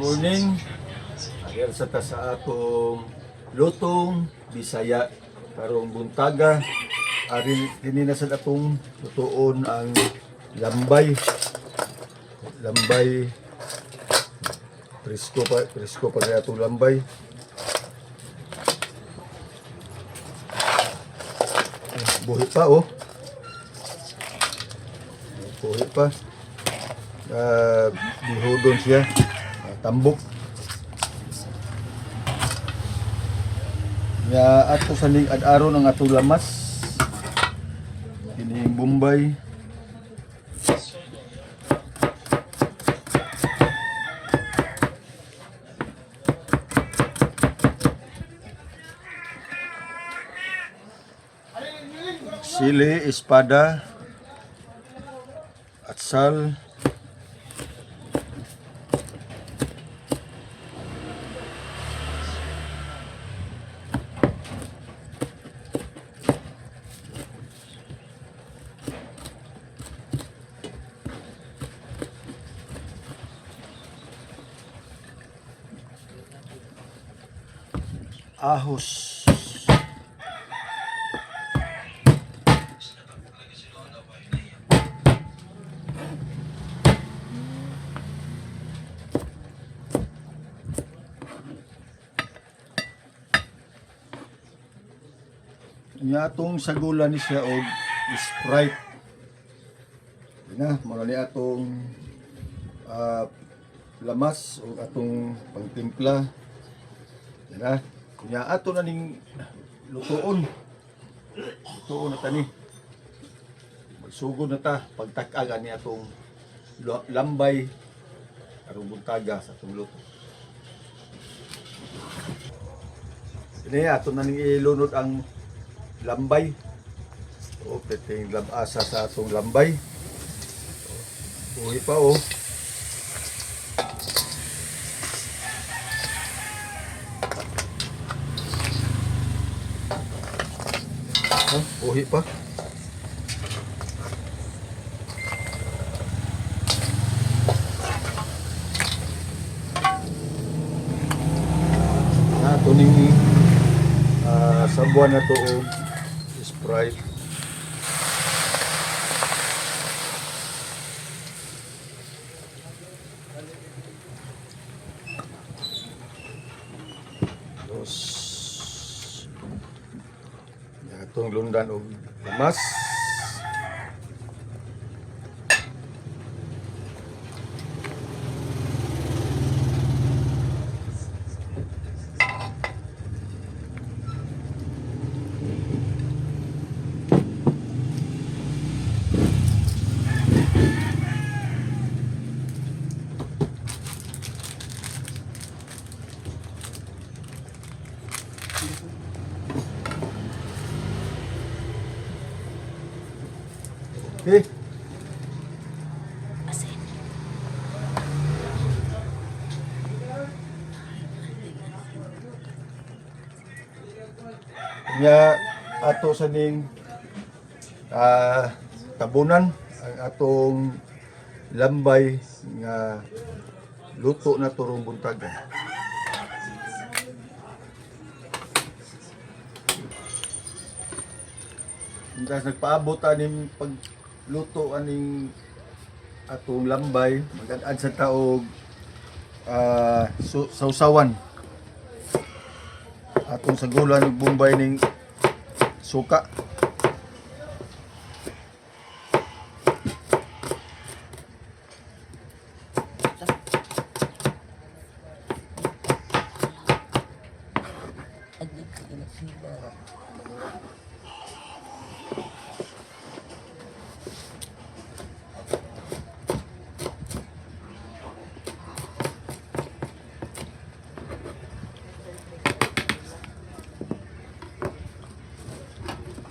Morning. Ayan sa ta sa atong lutong Bisaya karong buntaga. Ari dinina sa atong lutoon ang lambay. Lambay presko pa kaya atong lambay. Buhi pa oh. Buhi pa. Bihudon siya. Tambok. Ya ato sa ning ad-aron ang atong lamas. Kining Bombay. Sili, espada, atsal, ahos. Nya atong sagulan ni siya og Sprite. Na, mao ni atong lamas o atong pagtimpla. Na, nya ato na ning lutoon. Lutoon na tani. Magsugod na ta pagtak-ag ani atong lambay karong buntaga sa atong luto. Ini ato na ning ilunod ang lambay. O peting labasa sa atong lambay. Buhi pa oh. Buhi pa. Ato ning sabuan na to og Sprite. Terus atong lundan og lamas. Okay. Nya ato sa ning tabunan ang atong lambay nga luto na turong buntaga. Hindas nagpaabot aning pagluto aning atong lambay, mag-ad sa taog sausawan. Atong sagulan ng Bombay ning suka.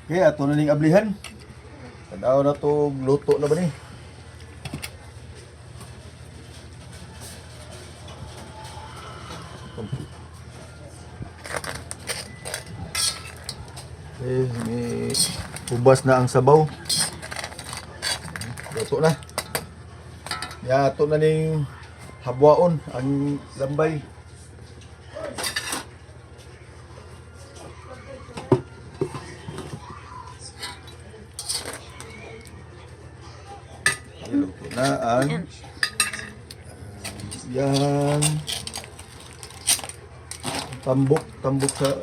Okay, ato na ning ablihan. Tanaw na to luto na ba ni? Okay, may ubas na ang sabaw. Luto na. Ya, ato na ning habwaon ang lambay. Luto na ang yan tambok sa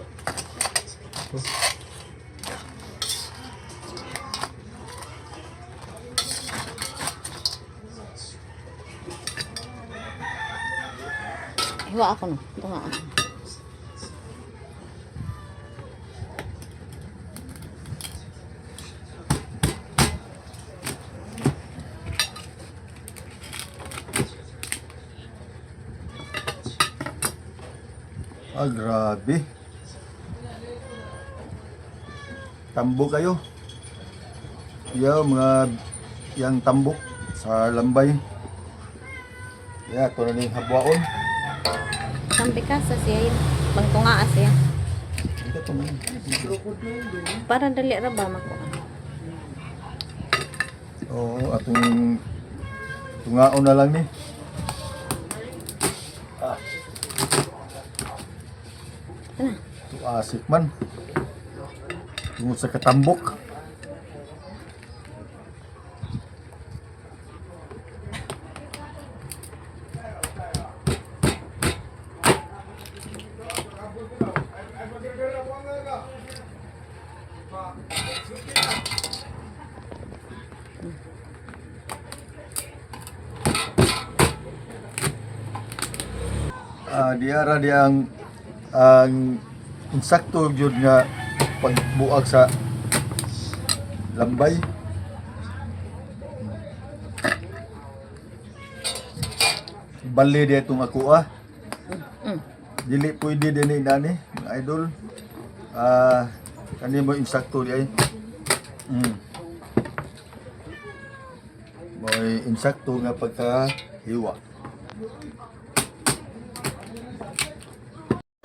Hiwa ako no. Ito nga. grabe. Tambok kayo. Yang tambok sa lambay. Ito na ning habwaon. Sampai ka sa siya yun. Bangtunga siya. Ito na. Para dali ra ba makuha. Oo, atong tungaon na lang ni. Ito asik man. Tungod sa katambok. Diara diyang ang insakto jud nga pagbuag sa lambay. Bali di itong ako dili pwede din nani mga idol. Kani mo insakto di ay. May insakto nga pagkahiwa.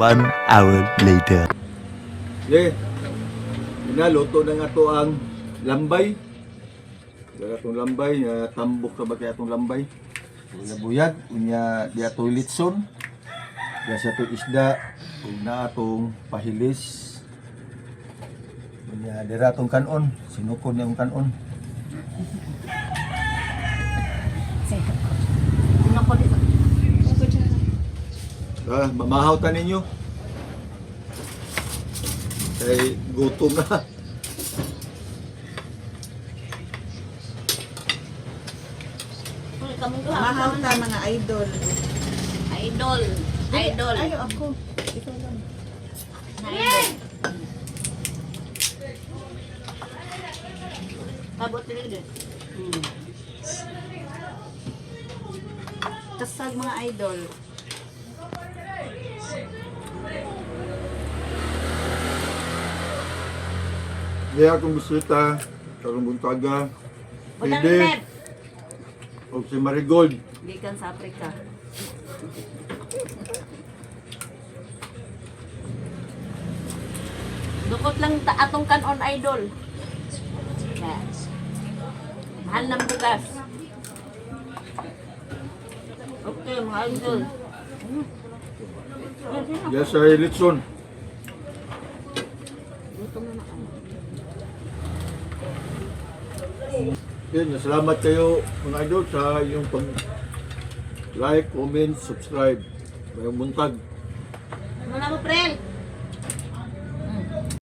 1 hour later. Okay. Luto na nga to ang lambay. Dala itong lambay, tambok sa bagay itong lambay. Buyag, unya di ato litson. Di sa ito isda, kung na atong pahilis. Unya dira atong kanon, sinukon yung kanon. Mamahaw ta ninyo. Kay gutom na. Mahal ta mga idol. Idol. Idol. Ayo ako. Ito lang. Idol. Abot rin din. Kasag mga idol. Kaya akong bisita, karong buntaga, Pwede, o si Marigold. Gikan sa Africa. Dukot lang atong kanon idol. Yes. Mahal ng bugas. Okay, mga idol. Yes, sir, Litson. Yan, salamat kayo mga idol sa inyong pag-like, comment, subscribe. Mayong buntag.